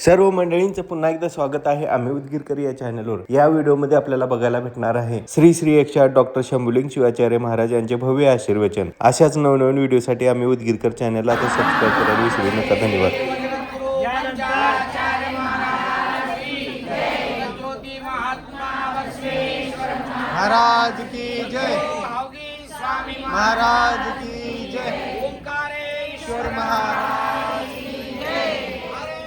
सर्व मंडळींचं पुन्हा एकदा स्वागत आहे आम्ही उदगीरकर या चॅनलवर। या व्हिडिओमध्ये आपल्याला बघायला भेटणार आहे श्री श्री 108 डॉक्टर शंभुलिंग शिवाचार्य महाराज यांचे भव्य आशीर्वचन। अशाच नवनवीन व्हिडिओसाठी आम्ही उदगीरकर चॅनलला आता सबस्क्राइब करायला विसरू नका। धन्यवाद। महाराज की जय, महाराज की जय, ओंकारेश्वर महाराज की जय, भारत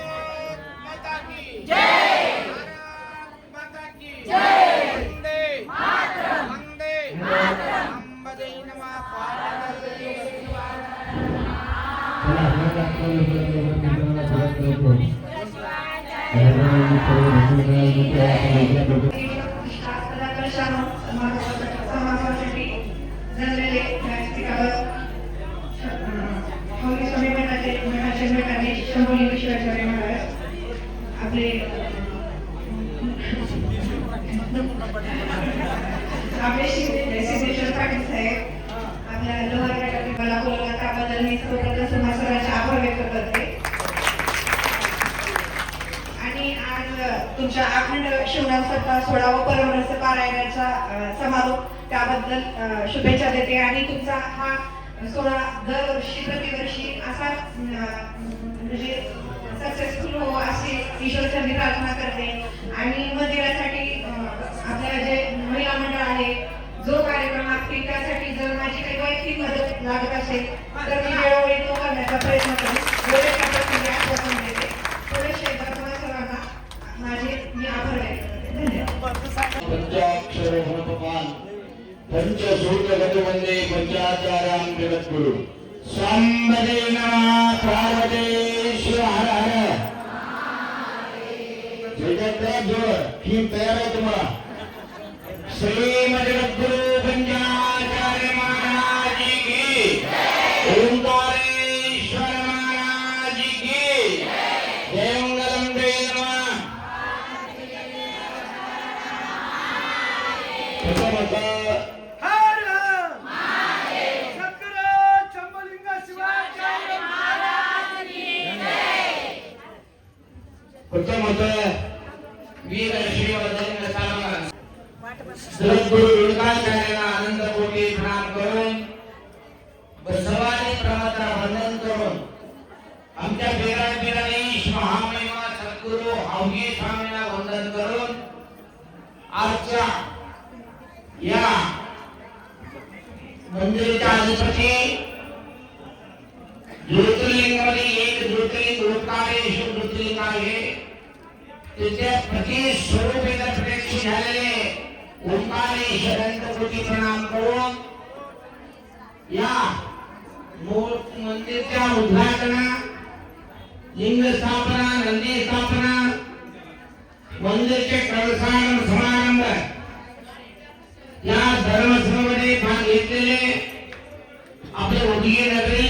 माता की जय, भारत माता की जय, वंदे मातरम, वंदे मातरम, वंदे नमः समाजासाठी झालेले शंभुलिंग शिवाचार्य महाराज आपले सिद्धेश्वर पाटील साहेब आपल्या लोहार गटातील मला बोलवला त्याबद्दल मी सर्वांचे आभार व्यक्त करते। आणि आज तुमच्या अखंड शिवराम सप्ताह 16वा परमरस पारायणाचा समारोप त्याबद्दल शुभेच्छा देते। आणि तुमचा हा सोहळा दरवर्षी प्रतिवर्षी असा म्हणजे सक्सेसफुल हो अशी ईश्वरचरणी प्रार्थना करते। आणि मंदिरासाठी आपल्याला जे महिला मंडळ आहे जो कार्यक्रम असतील त्यासाठी जर माझी काही वैयक्तिक मदत लागत असेल तर मी वेळोवेळी तो करण्याचा प्रयत्न करेन। आश्वासन देते। थोडेसे तुम्हाला सर्वांना माझे मी आभार पंचसूत्रगतवंदे पंचाचार्यां जगद्गुरु स्वाम्बदे नमः पार्वतीश्वर हर हर। जगद्गुरु ही तयार आहे तुम्हाला। श्रीमद जगद्गुरु पंचाचार्य महाराज की ओंकारेश्वर महाराज की जय। मंगलम जय नमः। उत्तम वीर श्रीवर्धन सद्गुरु विवेकाचार्यांना आनंद कोटी प्रणाम करून बसवानी प्रमात्रा वंदन करून आमच्या बिराईश महामहिमा सद्गुरु हावगी स्वामींना वंदन करून आजच्या या मंदिराच्या अधिपती ज्योतिर्लिंगामध्ये एक ज्योतिर्लिंग ओंकारेश्वर ज्योतिर्लिंग आहे। त्याच्या प्रति स्वरूपेला प्रत्यक्ष झालेले ओंकारेश्वरांना कोटी प्रणाम करून या मंदिराच्या उद्घाटना लिंग स्थापना नंदी स्थापना मंदिराचे कळसाण समारंभ या धर्मसभेमध्ये भाग घेतलेले आपले उदगीर नगरी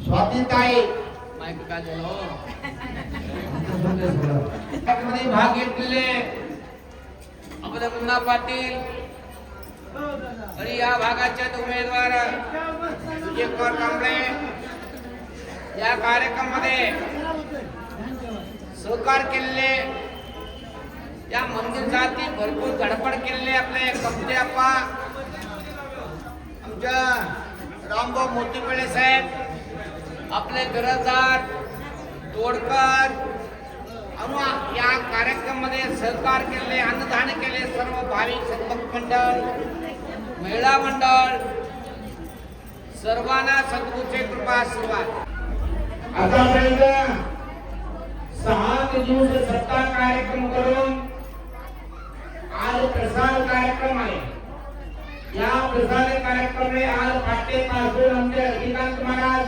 स्वातीताई माईक काय झालं मध्ये भाग घेतलेले आपले मुन्ना पाटील आणि या भागाचे उमेदवार सुजय कुमार कांबळे या कार्यक्रमामध्ये सहकार केलेले या मंदिरासाठी भरपूर धडपड केलेले आपले कपडे अप्पा आमच्या रामभाऊ मोतीपेळे साहेब आपले बिराजदार तोडकर या कार्यक्रमामध्ये सहकार केले अन्नदान केले सर्व भाविक संत मंडळ महिला मंडळ सर्वांना सद्गुरूचे कृपा आशीर्वाद। आतापर्यंत 6 दिवस सत्ता कार्यक्रम करून आज प्रसाद कार्यक्रम आहे। या प्रसाद कार्यक्रमाने आज पाठ्यपासून आमचे अधिकांत महाराज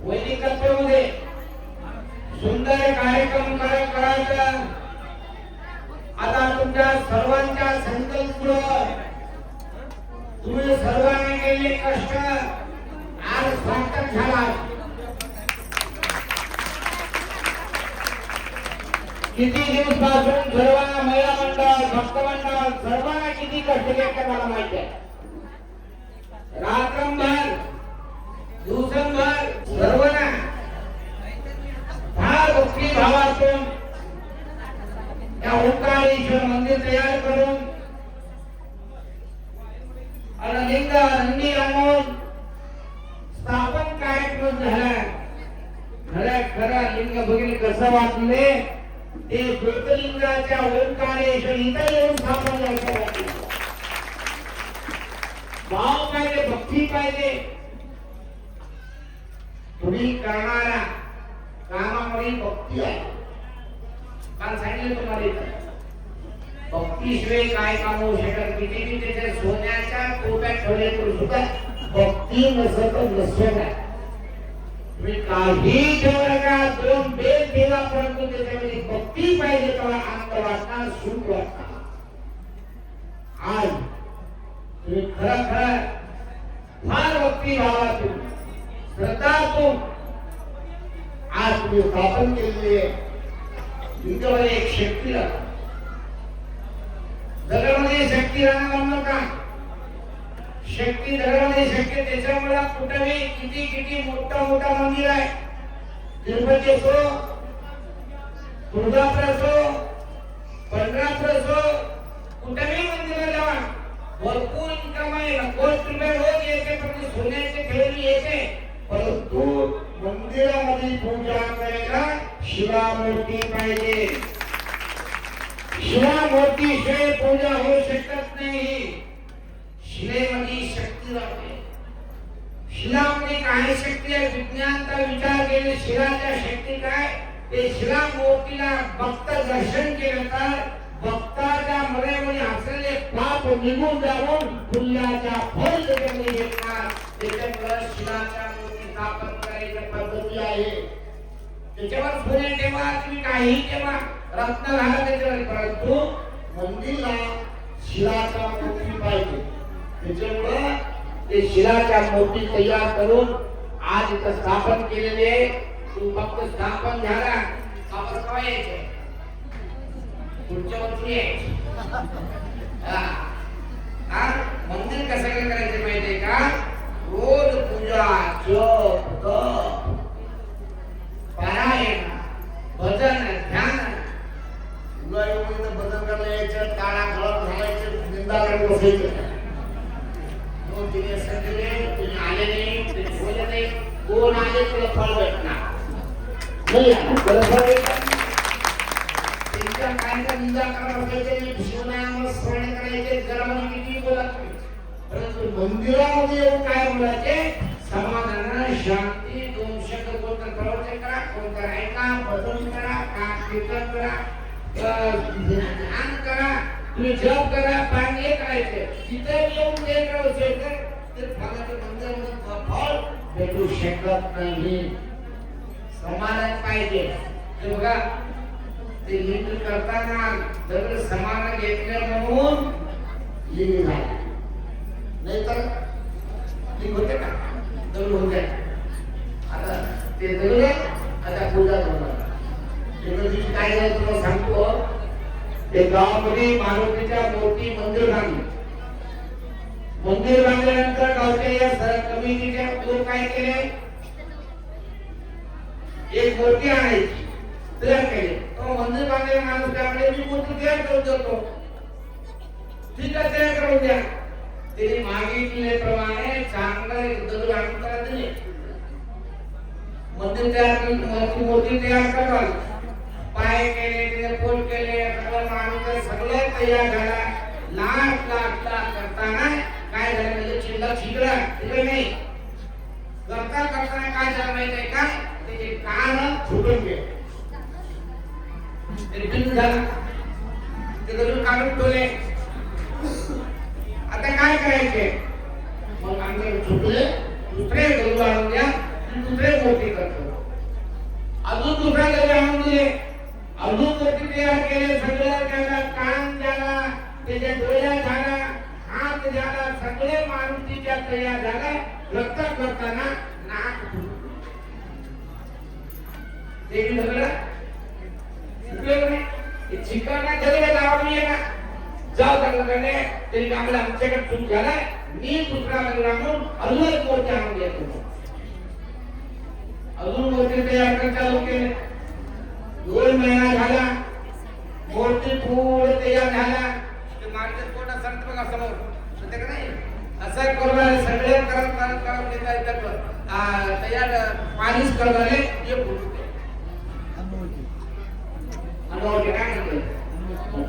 वैदिकत्वामध्ये सुंदर कार्यक्रम करायचा। आता तुमच्या सर्वांच्या संकल्प तुम्ही सर्वांनी केलेले कष्ट आज सार्थक झाला। किती दिवसापासून सर्वांना महिला मंडळ भक्त मंडळ सर्वांना किती कष्ट घेतले मला माहिती आहे। रात्रंभर मूर्ती आणून स्थापन कार्यक्रम झाला. खरा लिंग बघितले कसं वाचले ते ज्योतिर्लिंगाच्या ओंकारेश्वर इथं येऊन स्थापन झालं. भाव पाहिजे, भक्ती पाहिजे. तुम्ही करणारा कामामध्ये भक्ती आहे. काल सांगितलं तुम्हाला इथं भक्तीशिवाय काय काम होऊ शकत. किती त्याच्या सोन्याच्या कोट्यात ठेवले तरी सुद्धा भक्ती नसत नसत. तुम्ही काही ठेवू नका. 2 बेल ठेवा, परंतु त्याच्यामध्ये भक्ती पाहिजे. तेव्हा आनंद वाटणार, सुख वाटणार. आज तुम्ही खरं फार भक्ती भावातून श्रद्धातून आज तुम्ही स्थापन केलेली आहे. तुमच्यामध्ये एक शक्ती राहते. दगडामध्ये शक्ती राहणार नका. शक्ती दगडामध्ये शक्ती. त्याच्यामुळे कुठेही किती मोठा मंदिर आहे. तिरुपती असो, तुळजापूर असो, पंढरपूर असो, कुठेही मंदिर जावा. भरपूर इन्कम आहे. कोटी रुपये रोज येते, पण सोन्याची ठेवली येते. परंतु मंदिरामध्ये पूजा करायला शिवा मूर्ती पाहिजे. शिवा मूर्तीशिवाय पूजा होऊ शकत नाही. शिलेमध्ये शक्ती राहते. शिलामध्ये काय शक्ती आहे? विज्ञानचा विचार केले शिलाच्या शक्ती काय ते शिला मूर्तीला भक्त दर्शन केलं तर भक्ताच्या मनामध्ये असलेले पाप निघून जाऊन पुण्याच्या फळ त्याच्यामध्ये घेतणार. त्याच्यामुळे शिलाच्या मूर्ती स्थापन करायची पद्धती आहे. त्याच्यावर सोने ठेवा, तुम्ही काही ठेवा, रत्न घाला त्याच्यावर, परंतु मंदिरला शिलाच्या मूर्ती पाहिजे. त्याच्यामुळे ते शिलाच्या मूर्ती तयार करून आज इथं स्थापन केलेले आहे. तू फक्त स्थापन झाला आपण काय यायचं पुढच्या वर्षी यायचं. मंदिर कसं काय करायचं माहितीये का? रोज पूजा, जप, तप, पारायण, भजन, ध्यान. तुला येऊन भजन करायला यायचं, काळा खळप घालायचं, निंदा करत बसायचं. तुम्ही आले नाही, तुम्ही बोलले नाही, कोण आले तुला फळ भेटणार नाही. त्यांच्या कायदा निंदा करत बसायचे, शिवनाम स्मरण करायचे, घरामध्ये किती बोला तुम्ही, परंतु मंदिरामध्ये येऊन काय बोलायचे? समाधान, शांती, 2 शब्द कोणतं प्रवचन करा, कोणतं ऐका, भजन करा, कीर्तन करा, ध्यान करा, तुम्ही जप करा, पाणी करायचे. तिथे येऊन ते करायचं तर फळाचं मंदिरामध्ये फळ भेटू शकत नाही. समाधान पाहिजे. ते बघा ते लिंग करताना जर समाधान घेतलं म्हणून लिंग झालं, नाहीतर लिंग होते का? दगड होते. आता ते दगड आता पूजा होणार. काय झालं तुम्हाला सांगतो. ते गावामध्ये मारुतीच्या मूर्ती मंदिर बांधले. मंदिर बांधल्यानंतर गावच्या या कमिटीचे लोक काय केले? एक मूर्ती आणायची, तयार केली. तो मंदिर बांधलेला माणूस काय म्हणले, मी मूर्ती तयार करून देतो. ठीक आहे, तयार करून द्या. त्यांनी मागितल्याप्रमाणे चांगलं दगड आणून त्याला दिले. मंदिर तयार करून मूर्ती तयार करतात. पाय केले, त्याचे पोट केले, सगळं तयार झाला. लाख करताना काय झालं म्हणजे शिल्लक शिकला तिकडे नाही. करताना काय झालं माहिती आहे का? त्याचे कान फुटून गेले. झाला ते दगड काढून ठेवले. आता काय करायचे? मग आमचे सुटले, दुसरे दगड आणून द्या, दुसरे मूर्ती करतो. अजून दुसरा दगड आणून दिले, अजून मूर्ती तयार केले. सगळं त्याला कान झाला, त्याच्या डोळ्या झाला, हात झाला, सगळे मारुतीच्या तयार झाला. रक्त करताना नाक ते सगळं चिकना दगड लावून ये ना जाऊ दगडाने तरी आम्हाला आमच्याकडे चूक झालाय. मी दुसरा दगड आणून अजून एक मूर्ती आणून देतो. अजून मूर्ती तयार करायला चालू केले. 2 महिना झाला, मूर्ती पूर्ण तयार झाला. ते मार्केट कोर्टात सांगतो बघा समोर, नाही असं करून सगळे तयार पाणीच करणारे हे बोलते अनोळखी काय म्हणते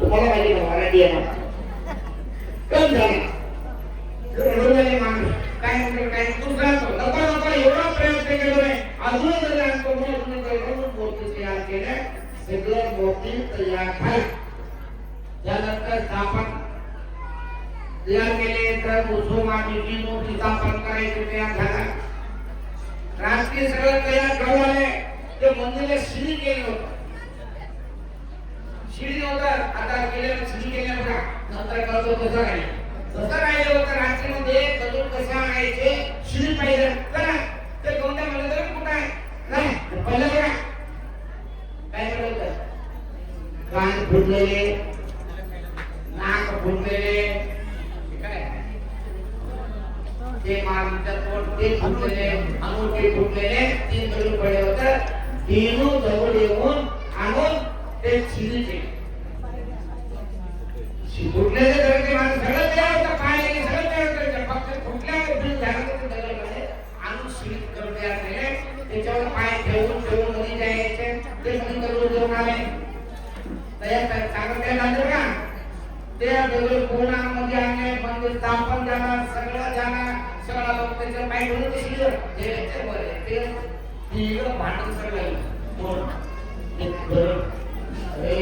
तुम्हाला माहिती का मराठी आहे ना कम झाला माणूस काय म्हणतो काय तू सांगतो नको नको एवढा प्रयत्न केलोय अजून जर आणतो म्हणून मूर्ती तयार केल्या सगळं मूर्ती तयार झाली त्यानंतर स्थापन तयार केले तर मुसलमानांची मूर्ती स्थापन करायची तयार झाला राष्ट्रीय सगळं तयार झाले ते मंदिराला शिडी केलं होतं शिडी होतं आता केलेलं शिडी केल्या बघा नंतर करतो तसं राहिलं होतं रात्रीमध्ये दगड कसं आणायचे शिडी पाहिजे करा ते कोणत्या म्हणलं तर कुठं आहे नाही पहिलं बघा काय करत कान फुटलेले नाक फुटलेले काय ते मागच्या तोंड ते फुटलेले अंगुठे फुटलेले 3 दगड पडले होते 3 दगड येऊन आणून ते शिडीचे फुटलेले दगड ते माणूस सगळं तयार होतं पाय गेले सगळं तयार करायचं फक्त फुटल्या उठून झालं ते दगड आणून शिडीत करून तयार केले त्याच्यावर पाय ठेवून मध्ये जायचे ते मध्ये दगड घेऊन आले तयार चांगलं तयार झालं का ते दगड कोणामध्ये आणले मंदिर स्थापन झालं सगळं लोक त्याच्या पाय ठेवून ते शिडीवर ठेवायचे बरे ते तिकडं भांडण सगळं अरे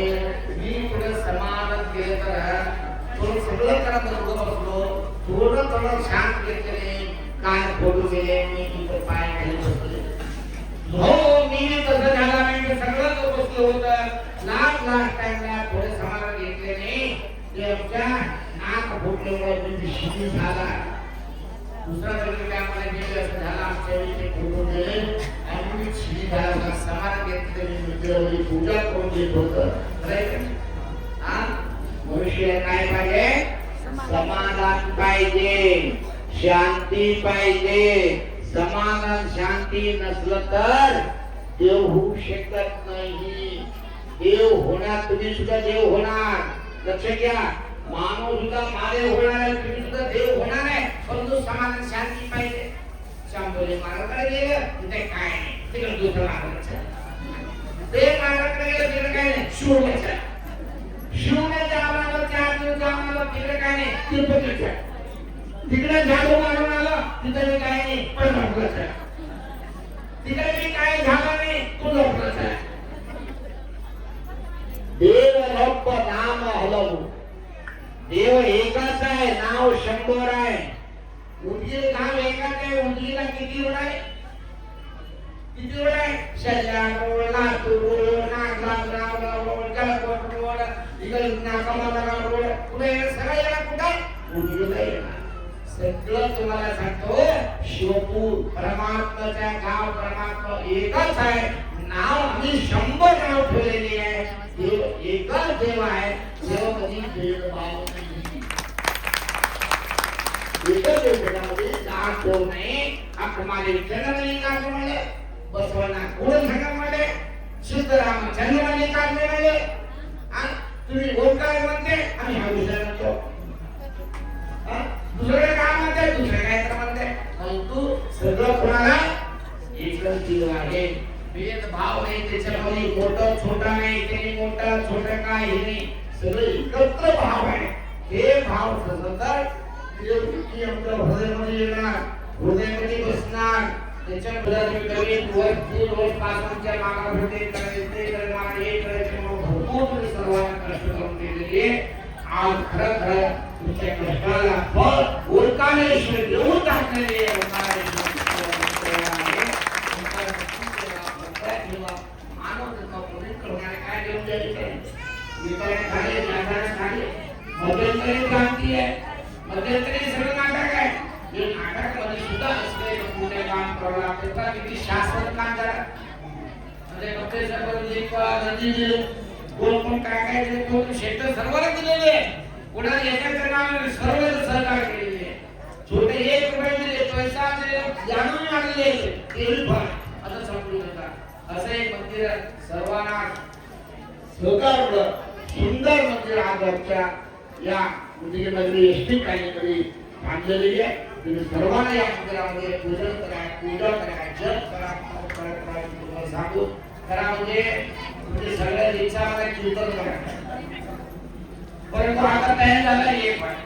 मी पुढे समाधान केलं तर थोडं सगळं करा बरोबर बसलो थोडं शांत घेतले काय फोटो गेले मी तिथं पाय खाली बसले हो मी तसं झाला नाही सगळं बसलो होतं लास्ट टाइमला थोडे समाधान घेतले नाही ते आमच्या नाक फुटल्यामुळे म्हणजे शिथिल झाला दुसरा दगड आम्हाला गेले असं झालं आमच्या वेळी ते फोटो गेले आणि शिथिल झाला समाधान घेतले मी पूजा करून घेत होतं मनुष्य काय पाहिजे समाधान पाहिजे शांती पाहिजे समाधान शांती नसलं तर देव होऊ शकत नाही देव होणार तुम्ही सुद्धा देव होणार लक्ष घ्या मानव सुद्धा महादेव होणार आहे तुम्ही सुद्धा देव होणार आहे परंतु समाधान शांती पाहिजे शांभोले महाराजांकडे गेलं तिथे काय नाही तिकडे दुसरं महाराजांचं ते महाराजांकडे गेलं तिकडे काय नाही शिवने जावं 4 दिवस जावं तिकडे काय नाही तिरुपतीचं तिकडे झाडू मारून आलं तिथे काय नाही पंढरपूरचं तिकडे मी काय झालं नाही तुळजापूरचं देव रब्ब नाम हलवू देव एकाच आहे नाव 100 आहे उदगीर नाव एकाच आहे उदगीरला किती रोड आहे Shalla road Latur road Nagrao road Galkot road इकडे नागमाला रोड पुढे सगळं याला कुठे उदगीरला येणार सगळं तुम्हाला सांगतो शिवपूर परमात्म्याचा गाव परमात्मा एकच आहे नाव आम्ही 100 नाव ठेवलेली आहे देव एकच देव आहे देव कधी भेदभाव नाही एकच देवामध्ये नाव ठेवू नये आपले विठ्ठलमल्लिकार्जुन म्हणाले बसवना कोण म्हणाले सिद्धरामचंद्र मल्लिकार्जुन म्हणाले आणि तुम्ही ओंकार म्हणते आम्ही हा दुसरा म्हणतो दुसरं काय म्हणते दुसरं काय तर म्हणते परंतु सगळं कोणाला एकच देव आहे भेदभाव नाही त्याच्यामध्ये मोठं छोटा नाही त्याने मोठा छोटा काय हे नाही सगळं एकत्र भाव आहे हे भाव सतत देव की आमच्या हृदयामध्ये येणार हृदयामध्ये बसणार त्याच्यामुळे वर पासूनच्या मागा भेटे करायचे करणार हे करायचे म्हणून भरपूर सर्वांना कष्ट करून दिलेले आज खरं तुमच्या कष्टाला फळ ओळखानेश्वर देऊन टाकलेले काय देऊन द्यायचे मध्यंतरी क्रांती आहे मध्यंतरी सगळं नाटक आहे हे नाटक मध्ये सुद्धा असले पुणे काम करावं लागते किती शास्त्र काम करा म्हणजे कपडे सर्व नदी दिले कोण काय काय तो क्षेत्र सर्वांना दिलेले आहे कोणाला एकाचं नाव सर्व सहकार्य केलेले आहे छोटे 1 रुपये दिले पैसा दिले जाणून आणले तेही फळ असं समजू नका असं एक मंदिर सर्वांना सहकार सुंदर मंदिर आज आमच्या या उदगीर नगरी एसटी काहीतरी बांधलेली आहे तुम्ही सर्वांना या मंदिरामध्ये पूजन करा, पूजा करा, जप करा, तप करा, तुम्हाला सांगू करा म्हणजे सगळ्या दिवसाला कीर्तन करा. परंतु आता तयार झाला एक वाट.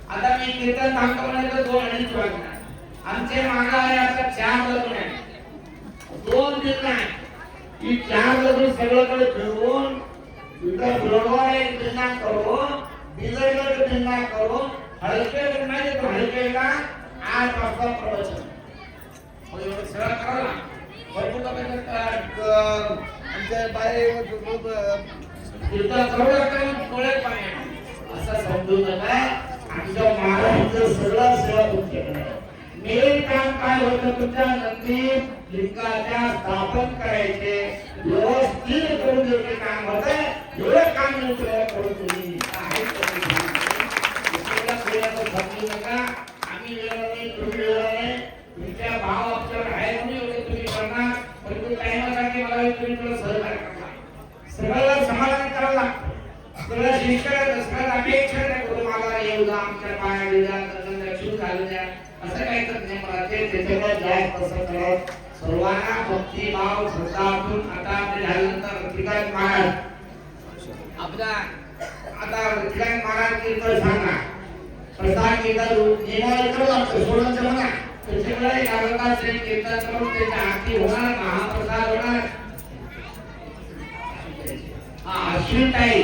आता मी कीर्तन थांबतो म्हणजे 2:30 वाजणार. आमचे मागा आहे आता 4 लग्न आहे, 2 दिन नाही. ही 4 लग्न सगळीकडे फिरवून इथं बुलढाणा जिल्हा करून बिदरगड जिल्हा करून हलके लग्नाचे तो हलकेला 8 वाजता प्रवचन. मग एवढं सगळं करायला भरपूर आमच्या बाहेर कीर्तन करून डोळे पाणी असं समजू नका. आमच्या महाराजांचं सगळं सेवा तुमच्याकडे. मेन काम काय होतं, तुमच्या नंदी लिंगाच्या स्थापन करायचे, व्यवस्थित करून द्यायचे काम होतं. एवढं काम तुला करून तुम्ही समजू नका. आम्ही वेळोवेळी तुम्ही वेळोवेळी तुमच्या भाव आपल्यावर आहे म्हणून एवढे तुम्ही करणार. परंतु टाइमासाठी मला तुम्ही थोडं सहकार्य करणार. सगळं समाधान करावं लागतं. सगळं शिक्षण सगळं अपेक्षा करून मला येऊ द्या, आमच्या पाया येऊ द्या, दर्शन घालू द्या, असं काही तर नाही. मला ते त्याच्यावर जास्त असं करत सर्वांना भक्तिभाव श्रद्धातून आता ते झाल्यानंतर ऋतिकांत महाराज आपला आता ऋतिकांत महाराज कीर्तन सांगा प्रसाद कीर्तन निवारण करू लागतो सोडायचं म्हणा. त्याच्याकडे लागतात श्री कीर्तन करून त्याच्या आरती होणार, महाप्रसाद होणार. अश्विन ताई